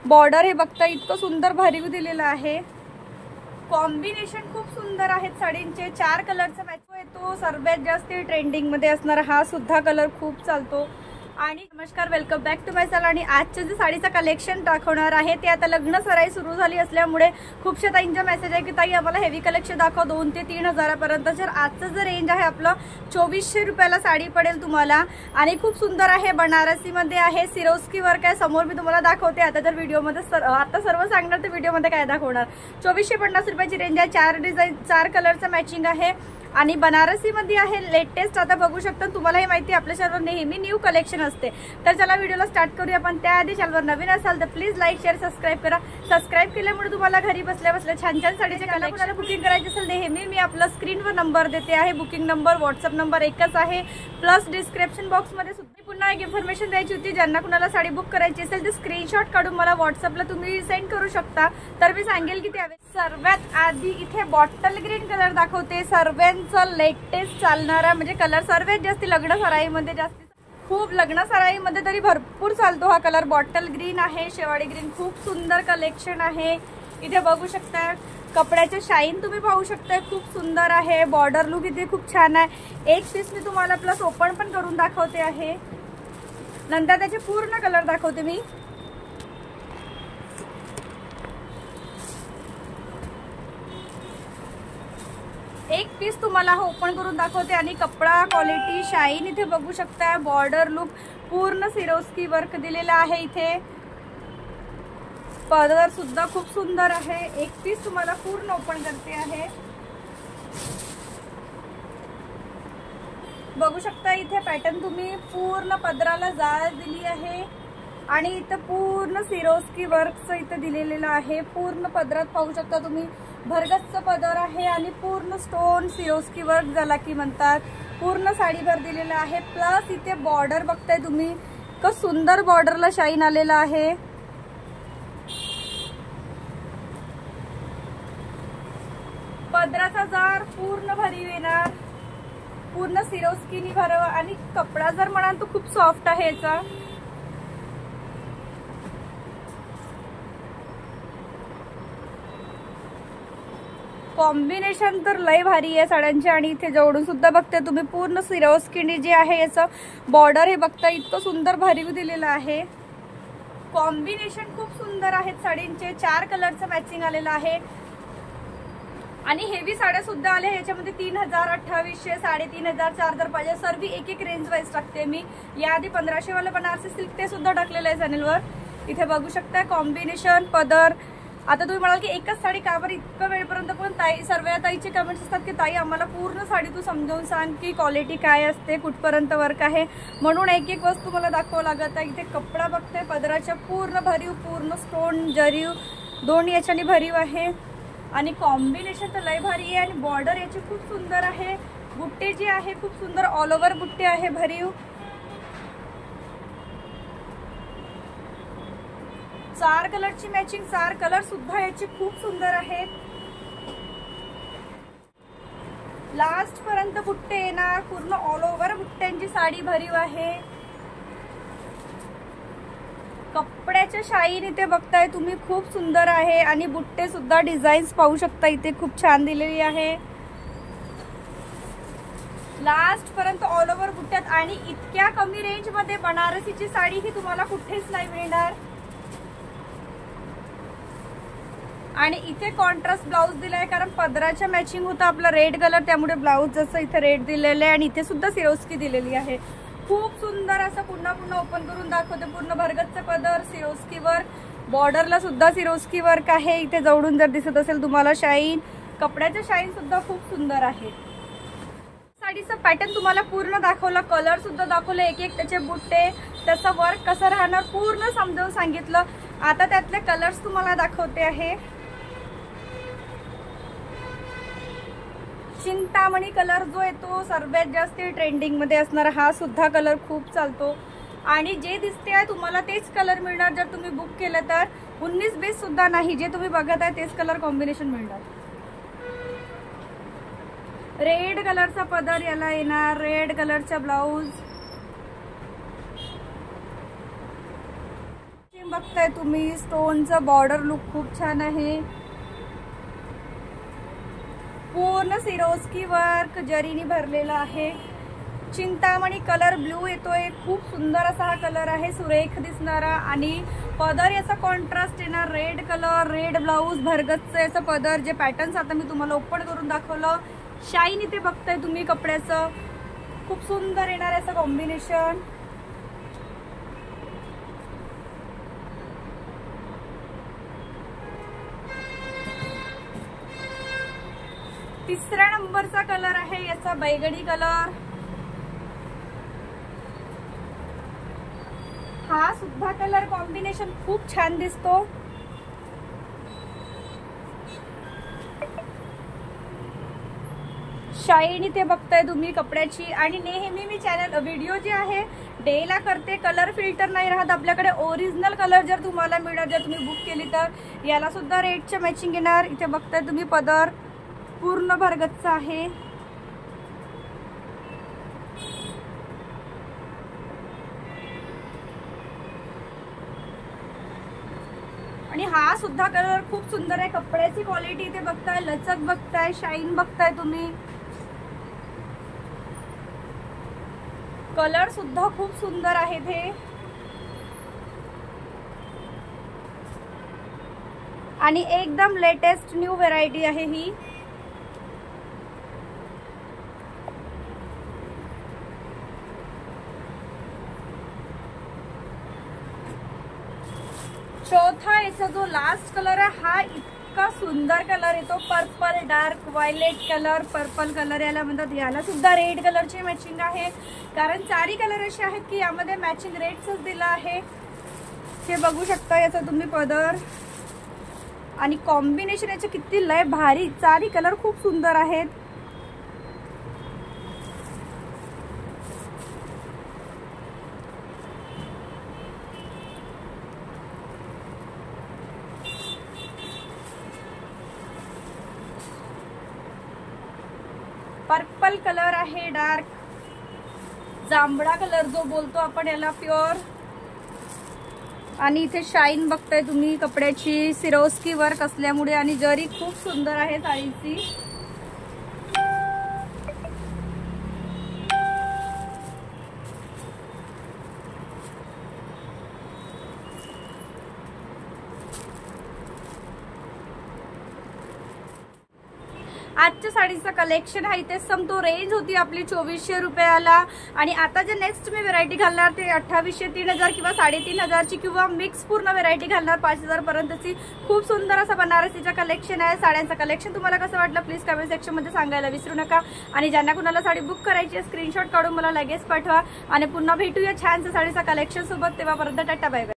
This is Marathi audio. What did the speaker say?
बॉर्डर हे बघता इतकं सुंदर भरीव दिलेलं आहे। कॉम्बिनेशन खूप सुंदर आहेत साडींचे। 4 कलरचा मॅच येतो। सर्वात जास्त ट्रेंडिंग मध्ये असणारा हा सुद्धा कलर खूप चालतो। आणि नमस्कार, welcome back to my channel. आणि आजचे जे साडीचा कलेक्शन दाखवणार आहे ते आता लग्न सराई सुरू झाली असल्यामुळे खूपशा ताईंचा मेसेज आहे की ताई आम्हाला हेवी कलेक्शन दाखव 2 ते 3 हजारापर्यंत। जर आजचं जे रेंज आहे आपलं 2400 रुपयाला साडी पडेल तुम्हाला। आणि खूप सुंदर आहे, बनारसी मध्ये आहे, सिरोस्की वर्क आहे। समोर मी तुम्हाला दाखवते। आता जर व्हिडिओमध्ये आता सर्व सांगणार तर व्हिडिओमध्ये काय दाखवणार। 2450 रुपयाची रेंज आहे। 4 डिझाइन 4 कलरचं मॅचिंग आहे आणि बनारसी मध्ये आहे लेटेस्ट। आता बघू शकता, तुम्हाला हे माहिती आपल्या चॅनलवर नेहमी न्यू कलेक्शन असते। तर चला व्हिडिओला स्टार्ट करूया। पण त्याआधी चॅनलवर नवीन असाल तर प्लीज लाईक शेअर सबस्क्राईब करा। सबस्क्राईब केल्यामुळे तुम्हाला घरी बसल्या बसल्या छान छान साडीचे कलेक्शन बुकिंग करायचे असेल नेहमी मी आपला स्क्रीनवर नंबर देते आहे। बुकिंग नंबर व्हॉट्सअप नंबर एकच आहे, प्लस डिस्क्रिप्शन बॉक्समध्ये सुद्धा पुन्हा एक इन्फॉर्मेशन द्यायची होती। ज्यांना कुणाला साडी बुक करायची असेल तर स्क्रीनशॉट काढून मला व्हॉट्सअपला तुम्ही सेंड करू शकता। तर मी सांगेल की त्यावेळी सर्वात आधी इथे बॉटल ग्रीन कलर दाखवते। सर्वांचा लेटेस्ट चालणारा म्हणजे कलर सर्वात जास्त लग्न सराईमध्ये खूप लग्न सराईमध्ये तरी भरपूर चालतो हा कलर। बॉटल ग्रीन आहे, शेवाळी ग्रीन, खूप सुंदर कलेक्शन आहे। इथे बघू शकता कपड्याचे शाईन तुम्ही पाहू शकता, खूप सुंदर आहे। बॉर्डर लुक इथे खूप छान आहे। एक पीस मी तुम्हाला प्लस ओपन पण करून दाखवते आहे, नंतर त्याचे पूर्ण कलर दाखवते मी। एक पीस तुम्हाला ओपन करून दाखवते आणि कपडा क्वालिटी शाईन इथे बघू शकता। बॉर्डर लुक पूर्ण सिरोस्की वर्क दिलेला आहे। इथे पदर सुद्धा खूप सुंदर आहे। एक पीस तुम्हाला पूर्ण ओपन करते आहे, बघू शकता। इथे पॅटर्न तुम्ही पूर्ण पदराला जाळ दिली आहे आणि इथे पूर्ण सिरोस्की वर्क इथे दिलेलं आहे। पूर्ण पदरात पाहू शकता तुम्ही भरगच्च पदर आहे आणि पूर्ण स्टोन सिरोस्की वर्क ज्याला की म्हणतात पूर्ण साडीभर दिलेला आहे। प्लस इथे बॉर्डर बघताय तुम्ही, इतकं सुंदर बॉर्डरला शाईन आलेला आहे। पदराचा जार पूर्ण भरीव येणार, पूर्ण सिरोस्कीनी भरव आणि कपडा जर म्हणाल तर खूप सॉफ्ट आहे याचा। कॉम्बिनेशन तर लय भारी आहे साड्यांचे। आणि इथे जवळून सुद्धा बघते तुम्ही पूर्ण सिरोस्कीनी जे आहे याचं बॉर्डर हे बघता इतकं सुंदर भरीव दिलेलं आहे। कॉम्बिनेशन खूप सुंदर आहेत साडींचे। 4 कलरचं मॅचिंग आलेलं आहे आणि हेवी साड्या सुद्धा आल्या याच्यामध्ये 3000, 2800, 3500, 4000 पाहिजे सर्व एक एक रेंज वाईज टाकते मी। याआधी 1500 वाला बनारसी सिल्क ते सुद्धा टाकलेलं आहे चॅनलवर। इथे बघू शकता कॉम्बिनेशन पदर। आता तुम्ही म्हणाल की एकच साडी का बरं इतकं वेळपर्यंत, पण ताई सर्व ताईचे कमेंट्स असतात की ताई आम्हाला पूर्ण साडी तू समजावून सांग की क्वालिटी काय असते, कुठपर्यंत वर्क आहे, म्हणून एक एक वस्तू मला दाखवावं लागत आहे। इथे कपडा बघते पदराच्या पूर्ण भरीव, पूर्ण स्टोन जरीव दोन्ही याच्याने भरीव आहे आणि कॉम्बिनेशन तर लय भारी आहे। आणि बॉर्डर याची खूप सुंदर आहे। बुट्टे जे आहे खूप सुंदर ऑल ओव्हर बुट्टे आहे भरीव। 4 कलरची मॅचिंग, 4 कलर सुद्धा याचे खूप सुंदर आहेत। लास्ट पर्यंत बुट्टे येणार, पूर्ण ऑल ओव्हर बुट्ट्यांची साडी भरीव आहे। कपड्याच्या शाईन इथे बघताय तुम्ही खूप सुंदर आहे आणि बुट्टे सुद्धा डिझाईन्स पाहू शकता इथे खूप छान दिलेली आहे। लास्ट पर्यंत ऑल ओव्हर बुट्ट्यात आणि इतक्या कमी रेंज मध्ये बनारसीची साडी ही तुम्हाला कुठेच नाही मिळणार। आणि इथे कॉन्ट्रास्ट ब्लाउज दिलाय कारण पदराच्या मॅचिंग होता आपला रेड कलर, त्यामुळे ब्लाउज जसं इथे रेड दिलेलं आहे आणि इथे सुद्धा सिरोस्की दिलेली आहे। खूप सुंदर असं पुन्हा पुन्हा ओपन करून दाखवते। पूर्ण भरगच्च पदर, सिरोस्की वर्क, बॉर्डरला सुद्धा सिरोस्की वर्क आहे। इथे जवळून जर दिसत असेल तुम्हाला शाईन, कपड्याचं शाईन सुद्धा खूप सुंदर आहे। साडीचा पॅटर्न तुम्हाला पूर्ण दाखवला, कलर सुद्धा दाखवले, एक एक त्याचे बुट्टे, त्याचं वर्क कसं राहणार पूर्ण समजावून सांगितलं। आता त्यातले कलर्स तुम्हाला दाखवते आहे। चिंतामणी कलर जो येतो सर्वात जास्त ट्रेंडिंग मध्ये असणारा हा सुद्धा कलर खूप चालतो आणि जे दिसते आहे तुम्हाला तेच कलर मिळणार जर तुम्ही बुक केलं तर। 19-20 सुद्धा नाही, जे तुम्ही बघत आहे तेच कलर कॉम्बिनेशन मिळणार। रेड कलरचा पदर याला येणार, रेड कलरचा ब्लाउज, बघताय तुम्ही, स्टोनचं बॉर्डर लुक खूप छान आहे. पूर्ण सिरोस्की वर्क जरीने भरलेला आहे. चिंतामणी कलर ब्लू येतोय. खूप सुंदर असा हा कलर आहे, सुरेख दिसणारा. आणि पदर याचा कॉन्ट्रास्ट येणार. रेड कलर, रेड ब्लाऊज, भरगतचं याचं पदर. जे पॅटर्न्स आता मी तुम्हाला ओपन करून दाखवलं. शाईन इथे बघताय तुम्ही कपड्याचं. खूप सुंदर येणार याचं कॉम्बिनेशन. तिसऱ्या नंबरचा कलर आहे याचा बैगणी कलर. हा सुद्धा कलर कॉम्बिनेशन खूप छान दिसतो. शाईन इथे बघताय तुम्ही कपड्याची. आणि नेहमी मी चॅनल व्हिडिओ जे आहे डेला करते, कलर फिल्टर नाही राहत आपल्याकडे. ओरिजिनल कलर जर तुम्हाला मिळणार, जर तुम्ही बुक केली तर याला सुद्धा रेटच्या मॅचिंग येणार. इथे बघताय तुम्ही पदर पूर्ण भरगतचा आहे. आणि हा सुद्धा कलर खूप सुंदर आहे. कपड्याची क्वालिटी इथे बघताय, लचक बघताय, शाईन बघताय तुम्ही. कलर सुद्धा खूप सुंदर आहे हे. आणि एकदम लेटेस्ट न्यू व्हेरायटी आहे ही. चौथा याचा जो लास्ट कलर आहे हा इतका सुंदर कलर येतो. Purple, dark violet colour, purple colour याला म्हणतात. याला सुद्धा रेड कलरची मॅचिंग आहे, कारण चारी कलर असे आहेत की यामध्ये मॅचिंग रेडच दिला आहे. हे बघू शकता याचा तुम्ही पदर. आणि कॉम्बिनेशन याचे किती लय भारी. चारी कलर खूप सुंदर आहेत. पर्पल कलर आहे, डार्क जांभळा कलर जो बोलतो आपण याला, प्युअर. आणि इथे शाईन बघताय तुम्ही कपड्याची. सिरोस्की वर्क असल्यामुळे आणि जरी खूप सुंदर आहे साडीची. आजच्या साडीचा कलेक्शन आहे इथे संपतो. रेंज होती आपली 2400 रुपयाला. आणि आता जे नेक्स्ट मी व्हेरायटी घालणार ते 2800, 3000 किंवा 3500ची किंवा मिक्स पूर्ण व्हेरायटी घालणार 5000 पर्यंतची. खूप सुंदर असं बनारसीचं कलेक्शन आहे. साड्यांचं कलेक्शन तुम्हाला कसं वाटलं प्लीज कमेंट सेक्शन मध्ये सांगायला विसरू नका. आणि ज्यांना कुणाला साडी बुक करायची आहे स्क्रीनशॉट काढून मला लगेच पाठवा. आणि पुन्हा भेटूया छानसं साडीचा कलेक्शन सोबत. तेव्हापर्यंत टाटा बाय बाय.